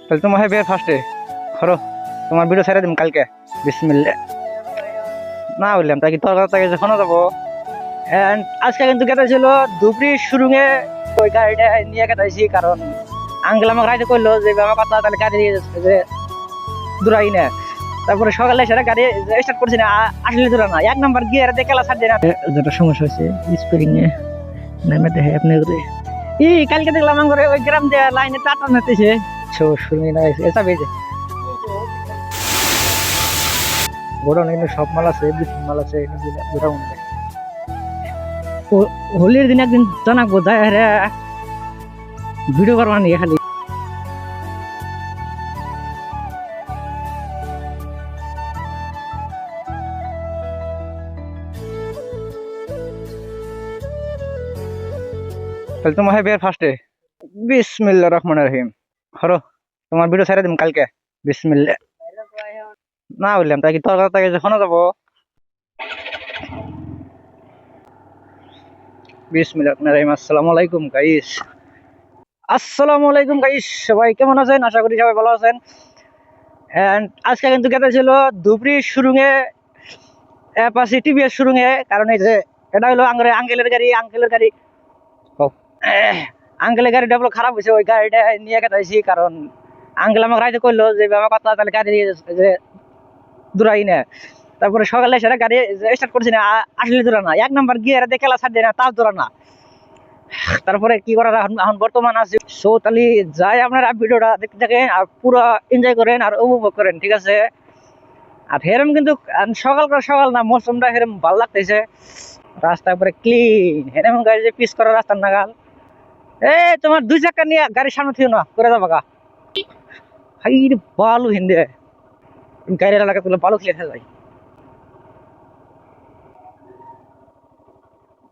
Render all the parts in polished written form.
তাহলে তোমার হবে ফার্স্টে করো, তোমার ভিডিও ছেড়ে দিম কালকে। বিসমিল্লাহ। না বললাম তাই কি তোর কথা থেকে যখন যাবো। And আজকে কিন্তু কেটে ছিল ধুবড়ি শুরুঙে ওই গাড়িটা নিয়ে কেটাইছি, কারণ আঙ্কেল আমাকে রাইতে করলো যে আমার কথা তাহলে গাড়ি নিয়ে যাচ্ছে যে দূরাই না। তারপরে সকালে সেটা গাড়ি স্টার্ট করছি না, আসলে দূরা না, 1 নাম্বার গিয়ার দিয়ে খেলা ছাড়ছে না। যেটা সমস্যা হয়েছে স্প্রিং এ নেমে দেখে আপনি কালকে দেখলাম আমার ওই গ্রাম দিয়ে লাইনে টাটা নাতেছে শুরু না এসা বেজে গোডাউন কিন্তু সব মাল আছে, বিশ মাল আছে গোডাউন। হোলির দিন একদিন জানাবো যায় ভিডিও করবা নিয়ে খালি। তাহলে তোমার হবে ফার্স্টে বিসমিল্লাহ রহমান রহিম করো, তোমার ভিডিও ছেড়ে দিম কালকে। বিসমিল্লাহ। না বললাম তাই কি তোর কথা থেকে যখন যাবো। বিসমিল্লাহ রহমান রহিম। আসসালামু আলাইকুম গাইস। আসসালামু আলাইকুম গাইস, সবাই কেমন আছেন? আশা করি সবাই ভালো আছেন। এন্ড আজকে কিন্তু কেটে ছিল ধুবড়ি শুরুঙে অ্যাপাচি টিভিএস শুরুঙে, কারণ এই যে এটা হলো আঙ্কেলের গাড়ি। আঙ্কেলের গাড়িটা হলো খারাপ হয়েছে, ওই গাড়িটা নিয়ে কেটাইছি, কারণ আঙ্কেল আমাকে রাইতে করলো যে আমার কথা তাহলে গাড়ি নিয়ে যে দূরাই না। তারপরে সকালে সেটা গাড়ি স্টার্ট করছি না, আসলে দূরা না, 1 নাম্বার গিয়ার দিয়ে খেলা ছাড়ছে না, তাও দূরা না। তারপরে কি করার এখন বর্তমান আছে। সো তাহলে যাই আপনারা ভিডিওটা দেখতে থাকেন আর পুরো এনজয় করেন আর উপভোগ করেন, ঠিক আছে? আর হেরম কিন্তু সকাল না, মৌসুমটা হেরম ভালো লাগতেছে, রাস্তা উপরে ক্লিন, হেরম গাড়ি যে পিস করা রাস্তার নাগাল। তোমার 2 চাকা নিয়ে গাড়ির সামনে থিও না, করে যাবা গা। হাই রে বালু হিন্দে গাড়ির এলাকা তুলে বালু খেলে যায়।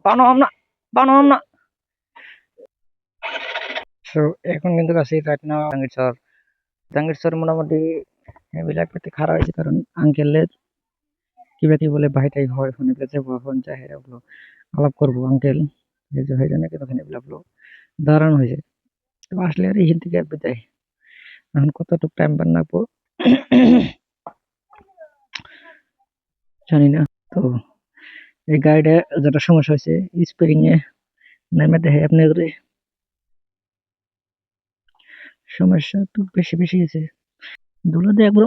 বানো না। সো এখন কিন্তু কাছে রাইট নাও জাঙ্গিরচর মোটামুটি বিলাক পেতে খারাপ হয়েছে, কারণ আঙ্কেলের কি বলে ভাইটাই হয় ফোনে পেয়েছে, ফোন চাহে বলো আলাপ করবো আঙ্কেল এই যে হয়ে জানে কিন্তু ওখানে বলো দাঁড়ানো হয়েছে। তো আসলে আর এইখান থেকে বিদায়, এখন কতটুকু টাইম পান রাখবো জানি না। তো এই গাড়িটা যেটা সমস্যা হয়েছে স্প্রিং এ নেমে দেখে আপনি সমস্যা তো বেশি হয়েছে। ধুলো দিয়ে একবার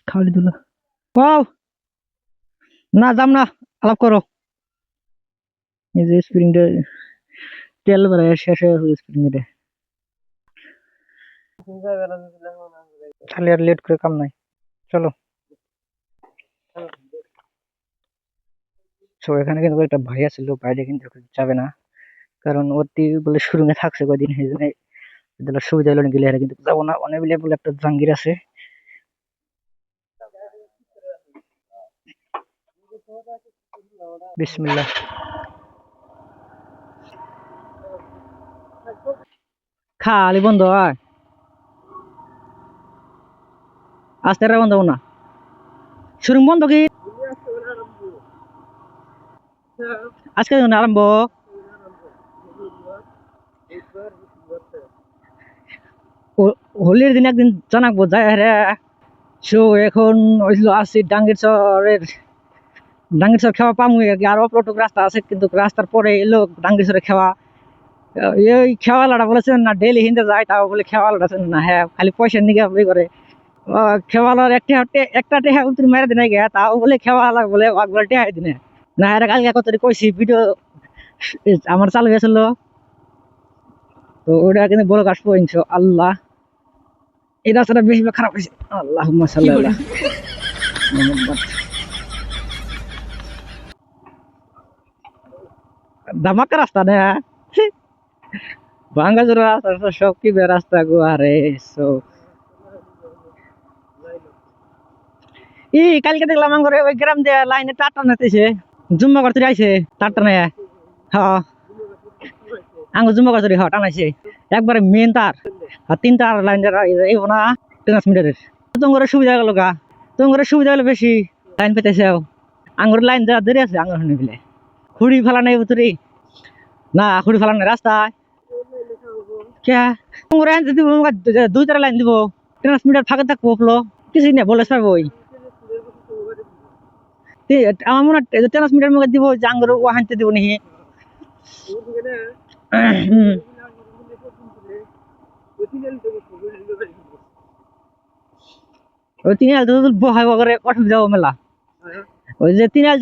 খাওয়ালি ধুলো। পাও না যাম না, আলাপ করো। এই যে স্প্রিংটা তেল ভরা শেষ হয়ে গেছে স্প্রিং এ, খালি আর লেট করে কাম নাই, চলো। তো এখানে কিন্তু একটা ভাই ছিল, বাইরে কিন্তু যাবে না, কারণ অতি বলে শুরুতে থাকছে কয়দিন, সেই জন্য সুবিধা হলো গেলে এরা কিন্তু যাবো না। অনেক বলে একটা জাঙ্গির আছে। বিসমিল্লাহ। খালি বন্ধ হয়, আস্তে বন্ধ না, শুরু বন্ধ কি আজকে আরম্ভ। হোলির দিন একদিন জানাবো যায় রে। সো এখন হয়েছিল আসছি ডাঙ্গিরচর খাওয়া পামু আর কি, আর অপরটুক রাস্তা আছে, কিন্তু রাস্তার পরে এলো ডাঙ্গিরচরে খাওয়া। এই খেওয়ালাটা বলেছেন না ডেলি হিন্দে যায়, তাও বলে খেওয়ালাটা আছেন না, হ্যাঁ খালি পয়সা নিয়ে করে খেওয়ালার একটা টেহা উত্তর মেরে দিনে গিয়া, তাও বলে খেওয়ালা বলে একবার টেহাই দিনে না। এর কালকে কত কইছি ভিডিও আমার চালু গেছিল, তো ওটা কিন্তু বড় কাশবো ইনশাআল্লাহ। এই রাস্তাটা বেশি খারাপ হয়েছে। আল্লাহুম্মা সাল্লি আলা মুহাম্মাদ। ধামাকা রাস্তা না, ভাঙ্গাচোরা রাস্তা, সব কি রাস্তা গো। আরে সো কালকে দেখলাম আমার ওই গ্রাম দিয়ে লাইনে টাটা নাতেছে, জুম্মা করতে আইছে টাটা নেয়। হ্যাঁ আঙ্গ জুম্মা করতে টানাইছে একবারে মেন তার, আর 3 তার লাইন এই না 3 মিটারের। তোমার সুবিধা গেল গা, তোমার সুবিধা হলো বেশি লাইন পেতেছে। আঙ্গুর লাইন দেওয়া দেরি আছে, আঙ্গুর নিবিলে খুঁড়ি ফেলা নেই বুতরি না, খুঁড়ি ফেলা নেই রাস্তায়। কে তোমরা আনতে দিব দুই তারা লাইন দিব ট্রান্সমিটার ফাঁকা থাকবো ফ্লো কিছুই না বলে পাবো ওই আমার মনে হয় ট্রান্সমিটার মুখে দিব যে আঙ্গুর ও হানতে দিব নাকি ওই তিন আল বহাই করে অসুবিধা হবে মেলা ওই যে তিন আল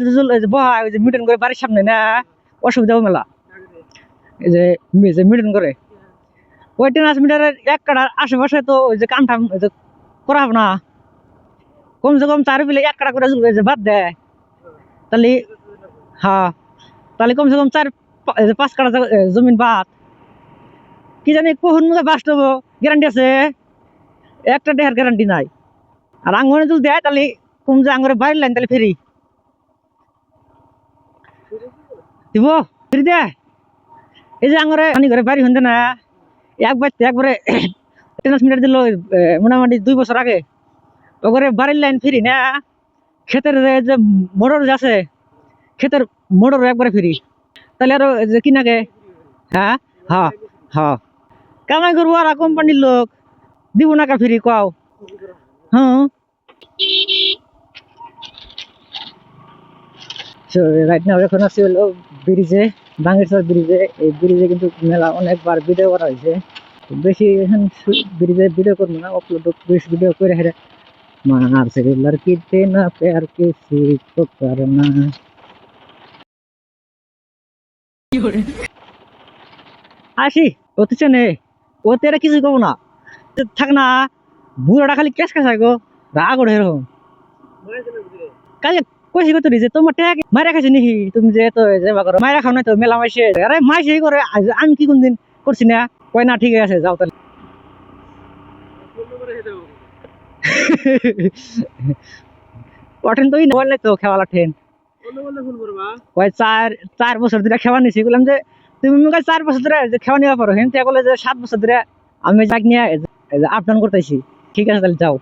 বহাই ওই যে মিটন করে বাড়ির সামনে না অসুবিধা হবে মেলা এই যে মিটন করে ওই ট্রান্সমিটারের এক কাটার আশেপাশে তো ওই যে কাম টাম করা হবে না কমসে কম চার বিলে এক কাটা করে যে বাদ দেয় তাহলে হ্যাঁ তাহলে কমসে কম পাঁচ কাটা জমিন বাদ কি জানি কখন মধ্যে বাস দেবো গ্যারান্টি আছে একটা দেহার গ্যারান্টি নাই আর আঙ্গনে যদি দেয় তাহলে কম যে আঙ্গরে বাইর লাইন তাহলে ফেরি দিব ফেরি দেয় এই যে আঙ্গরে পানি ঘরে বাড়ি হন না একবারে ট্রান্সমিটার দিল মোটামুটি 2 বছর আগে ওখানে বাড়ির লাইন ফিরি না ক্ষেতের যে মোটর আছে ক্ষেতের মোটর একবারে ফিরি তাহলে আরো যে কিনাকে হ্যাঁ হ্যাঁ হ্যাঁ কামাই করবো আর কোম্পানির লোক দিব না কা ফিরি কাও হ্যাঁ রাইট নাও এখন আছি হলো ব্রিজে বাঙ্গেরচর ব্রিজে এই ব্রিজে কিন্তু মেলা অনেকবার ভিডিও করা হয়েছে বেশি এখন ব্রিজে ভিডিও করবো না আপলোড বেশি ভিডিও করে হেরে মারছে লড়কি তে না প্যার কিসি কো করনা আসি ওতে চেনে ওতে এরা কিছু কব না থাক না বুড়োটা খালি কেস খাসাই গো রাগ ওঠে এরকম কাজে কইছি কত যে তোমার ট্যাগ মারা খাইছে নাকি তুমি যে তো যে করো মারা খাও না তো মেলা মাইছে আরে মাইছে করে আমি কি কোনদিন করছি না কয় না ঠিক আছে যাও তাহলে কঠিন তো বললে তো খেওয়ালা ঠেন কয় 4 বছর ধরে খেওয়া নিছি বললাম যে তুমি মুখে 4 বছর ধরে যে খেওয়া নিয়ে পারো হেনতে বলে যে 7 বছর ধরে আমি যাক নিয়ে আপ ডাউন করতেছি ঠিক আছে তাহলে যাও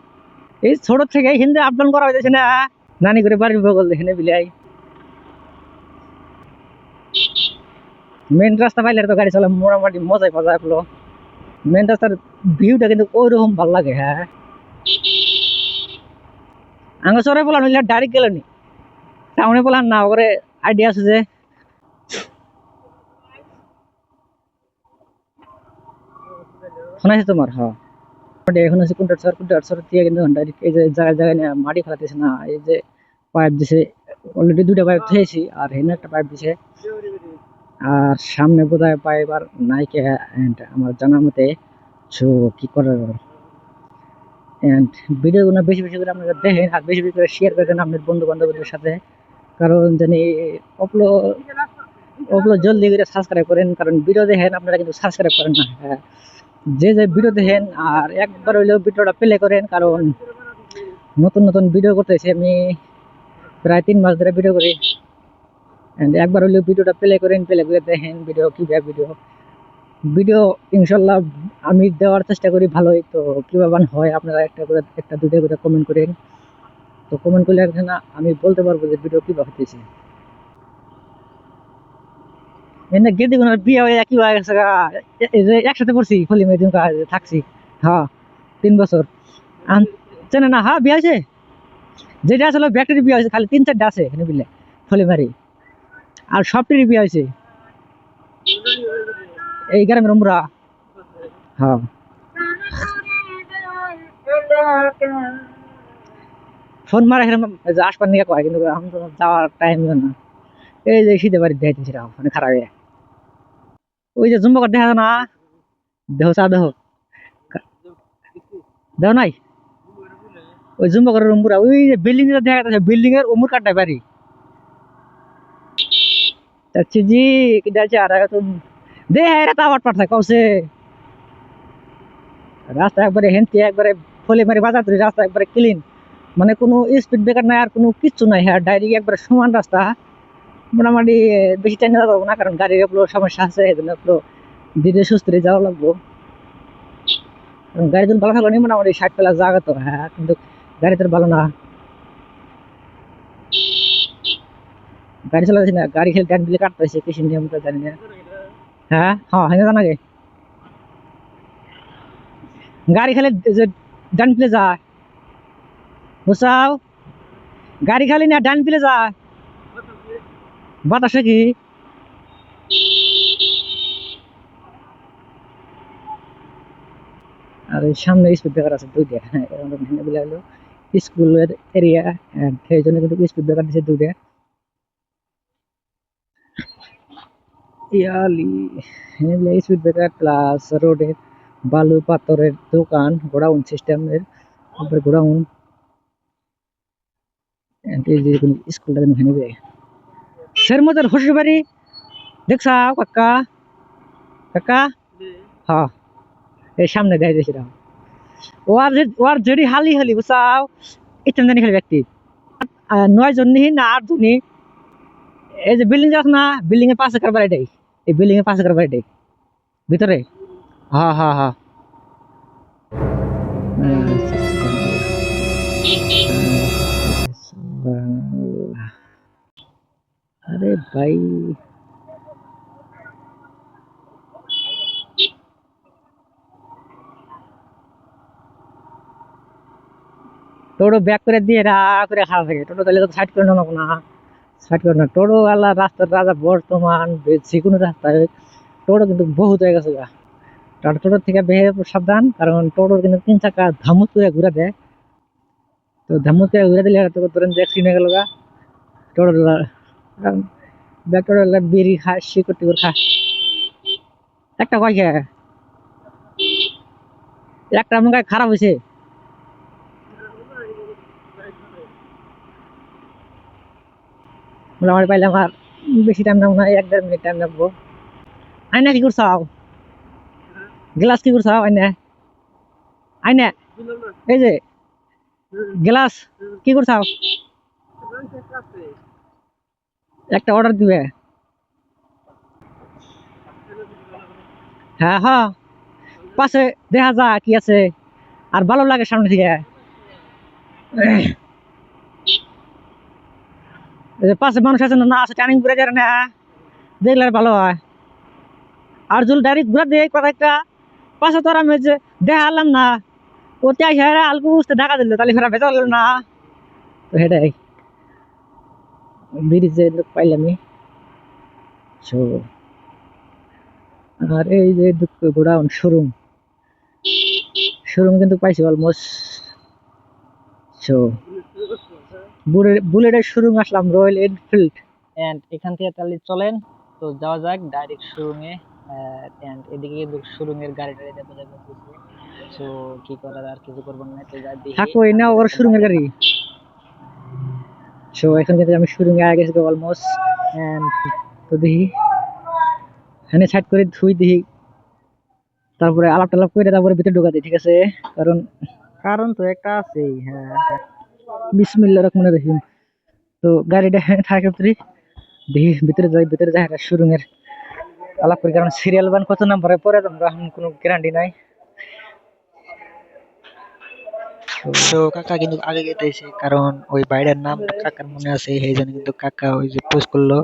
এই ছোট থেকে হিন্দে আপ ডাউন করা হয়েছে না নানি করে বাড়ির বগল দেখে বিলাই মেন রাস্তা পাইলে তো গাড়ি চালা মোটামুটি মজাই পাওয়া যায় মেন রাস্তার ভিউটা কিন্তু ওইরকম ভালো লাগে হ্যাঁ আঙ্গ চরে বলান হইলে ডাইরেক্ট গেল নি টাউনে বলান না ওরে আইডিয়া আছে যে শোনাইছে তোমার হ্যাঁ এখন আছে কুন্টার দিয়ে কিন্তু ডাইরেক্ট এই যে জায়গায় নিয়ে মাটি ফেলাতেছে না এই যে পাইপ দিছে অলরেডি 2টা পাইপ দিয়েছি আর হেনে একটা পাইপ দিছে আর সামনে বোধহয় পাইপ আর নাইকে আমার জানার মতে কি করার এন্ড ভিডিওগুলো বেশি বেশি করে আপনারা দেখেন আর বেশি বেশি করে শেয়ার করে দেন আপনার বন্ধু বান্ধবদের সাথে কারণ জানি আপলোড জলদি করে সাবস্ক্রাইব করেন কারণ ভিডিও দেখেন আপনারা কিন্তু সাবস্ক্রাইব করেন না হ্যাঁ যে ভিডিও দেখেন আর একবার হইলেও ভিডিওটা প্লে করেন কারণ নতুন নতুন ভিডিও করতেছি আমি প্রায় 3 মাস ধরে ভিডিও করি এন্ড একবার হইলেও ভিডিওটা প্লে করেন প্লে করে দেখেন ভিডিও কিভাবে ভিডিও ইনশাল্লাহ আমি দেওয়ার চেষ্টা করি ভালোই তো কিভাবে হয় আপনারা একটা দুটো করে কমেন্ট করেন তো কমেন্ট করলে না আমি বলতে পারবো যে ভিডিও কিভাবে হতেছে এনে গেদি কোনো বিয়ে হয়ে কি হয়ে গেছে একসাথে পড়ছি ফলি মেদিন থাকছি হ্যাঁ 3 বছর চেনে না হ্যাঁ বিয়ে হয়েছে যেটা আসলে ব্যাকটেরি বিয়ে হয়েছে খালি 3-4টা আছে এখানে বিলে ফলি মারি আর সবটিরই বিয়ে হয়েছে এই গ্রামের উমরা হ্যাঁ ফোন মারা আসবার নিয়ে কয় কিন্তু আমি তো যাওয়ার টাইম না এই যে শীতে বাড়ি দেখাইতেছি মানে খারাপ ওই যে জুম্বকর দেখা না দেহ চা দেহ দেহ নাই ওই জুম্বকরের উমরা ওই যে বিল্ডিং দেখা যাচ্ছে বিল্ডিং এর উমর কাটায় বাড়ি জি যাচ্ছে আর দেহ এরা তো আবার পাঠায় কৌছে রাস্তা একবারে হেনতে একবারে ফলে মারি বাজার ধরে রাস্তা একবারে ক্লিন মানে কোনো স্পিড ব্রেকার নাই আর কোনো কিচ্ছু নাই হ্যাঁ ডাইরেক্ট একবারে সমান রাস্তা মোটামুটি বেশি টাইম যাওয়া যাবো না কারণ গাড়ির একটু সমস্যা আছে এই জন্য একটু ধীরে সুস্থে যাওয়া লাগবো গাড়ি যখন ভালো থাকলো নি মোটামুটি 60 প্লাস জায়গা তো হ্যাঁ কিন্তু গাড়ি তো ভালো না গাড়ি চালাচ্ছি না গাড়ি খেলে ট্যাঙ্ক দিলে কাটতেছে কিছু নিয়ম তো জানি না হ্যাঁ হ্যাঁ হ্যাঁ জানা গে গাড়ি খালি যে ডান পিলে যায় বুঝছাও, গাড়ি খালি না ডান পিলে যায় বাতাসে কি। আর এই সামনে স্পিড ব্রেকার আছে দুইটা, হলো স্কুলের এরিয়া, সেই জন্য কিন্তু স্পিড ব্রেকার দিচ্ছে দুইটা। ইয়ালি স্পিড ব্রেকার প্লাস রোডের বালু পাথরের দোকান, গোডাউন সিস্টেমের উপরে গোডাউন। স্কুলটা যেন ভেঙে যায় সের মধ্যে শ্বশুর বাড়ি দেখছাও কাকা, কাকা হ্যাঁ এই সামনে দেখাই দিয়েছিলাম। ওর যেটি হালি হালি বুঝছাও, ইচ্ছা জানি খালি ব্যক্তি 9 জন নিহি না 8 জন, এই যে বিল্ডিং আছে না, বিল্ডিং এর পাশে কার বাড়িটাই, এই বিল্ডিং এর পাশে কার বাড়িটাই ভিতরে। হ্যাঁ হ্যাঁ হ্যাঁ আরে ভাই টোটো ব্যাক করে দিয়ে রা করে খাওয়া থাকে, টোটো তাহলে তো সাইড করে নেবো না, সাইড করে না। টোটো আল্লাহ রাস্তার রাজা বর্তমান, যে কোনো রাস্তায় টোটো কিন্তু বহুত হয়ে গেছে গা। টোটোর থেকে বেশি সাবধান, কারণ টোটোর কিন্তু 3 চাকা ধামুত করে ঘুরে দেয়। তো ধামুত করে ঘুরে দিলে তো ধরেন যে অ্যাক্সিডেন্ট হয়ে গেল গা টোটোর, ব্যাক টোটো বিড়ি খায় শিকড় টিকড় খায়। একটা কয় খেয়ে একটা আমার গায়ে খারাপ হয়েছে, মোটামুটি পাইলে আমার বেশি টাইম লাগবো না, 1-1.5 মিনিট টাইম লাগবো। আইনা কি করছাও, গ্লাস কি করছাও আইনা, আইনা এই যে গ্লাস কি করছাও, একটা অর্ডার দিবে। হ্যাঁ হ্যাঁ পাশে দেখা যা কি আছে, আর ভালো লাগে সামনে থেকে। এই যে পাশে মানুষ আছে না, না আছে টার্নিং ঘুরে যায় না, দেখলে আর ভালো হয়। আর যদি ডাইরেক্ট ঘুরে দিয়ে কথা একটা পাশে তো আর আমি যে দেখালাম না, ওতে আসে আলগু বুঝতে ঢাকা দিল, তাহলে ফেরা ভেজা হলো না। তো সেটাই ব্রিজে লোক পাইলামই। So, আর এই যে দুঃখ গোডাউন শোরুম, শোরুম কিন্তু পাইছি অলমোস্ট। সো বুলেটের শোরুম আসলাম, রয়্যাল এনফিল্ড। এন্ড এখান থেকে তাহলে চলেন তো যাওয়া যাক ডাইরেক্ট শোরুমে। এন্ড এদিকে কিন্তু শোরুমের গাড়ি টাড়ি দেখা যাচ্ছে। সো কি করার, আর কিছু করবার নাই, তো যা দেখি থাকো এই না ওর শোরুমের গাড়ি। সো এখন কিন্তু আমি শোরুমে আগে গেছি অলমোস্ট। এন্ড তো দেখি এখানে সাইড করে ধুই দেখি, তারপরে আলাপ টালাপ করে তারপরে ভিতরে ঢোকা দিই, ঠিক আছে? কারণ কারণ তো একটা আছেই। হ্যাঁ বিসমিল্লাহির রহমানির রহিম। তো গাড়িটা থাকে ভিতরে, দেখি ভিতরে যাই, ভিতরে যাই শোরুমের আলাপ করি, কারণ সিরিয়াল বান কত নাম্বারে পরে তোমরা কোনো গ্যারান্টি নাই। তো কাকা কিন্তু আগে গেতেছে, কারণ ওই বাইরের নাম কাকার মনে আছে, সেই জন্য কিন্তু কাকা ওই যে পোস্ট করলো।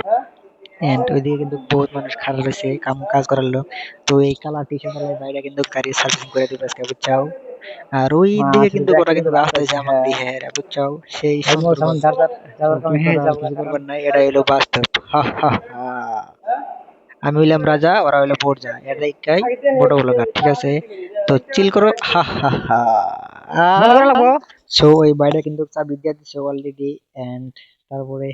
এন্ড ওইদিকে কিন্তু বহুত মানুষ খারাপ রয়েছে কাজ করার লোক। তো এই কালার টি শার্ট ওয়ালা ভাইরা কিন্তু গাড়ি সার্ভিসিং করে দিবে আজকে, বুঝছাও? আর ওই দিকে কিন্তু ওরা কিন্তু রাস্তা দিয়েছে আমার দিকে, বুঝছাও? সেই সুন্দরবন। কিছু করবার নাই, এটা হলো বাস্তব। হা হা হা। আমি হইলাম রাজা, ওরা হইলো প্রজা, এটাই বড় বড় গান, ঠিক আছে? তো চিল করো, হা হা হা। সো ওই বাইরে কিন্তু চাবি দিয়ে দিছে অলরেডি। এন্ড তারপরে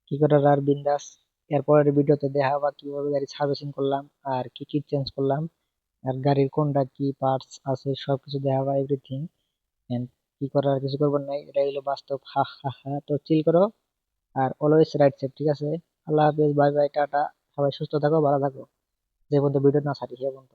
কি করার আর বিন্দাস। এরপরের ভিডিওতে দেখাবা কিভাবে গাড়ি সার্ভিসিং করলাম, আর কি কি চেঞ্জ করলাম, আর গাড়ির কোনটা কি পার্টস আছে সবকিছু দেখাবা, এভরিথিং। এন্ড কি করার, কিছু করবার নাই, এটা হলো বাস্তব। হা হা হা। তো চিল করো আর অলওয়েজ রাইট সেফ, ঠিক আছে? আল্লাহ হাফেজ, বাই বাই, টাটা। সবাই সুস্থ থাকো, ভালো থাকো, যে পর্যন্ত ভিডিও না ছাড়ি সে পর্যন্ত।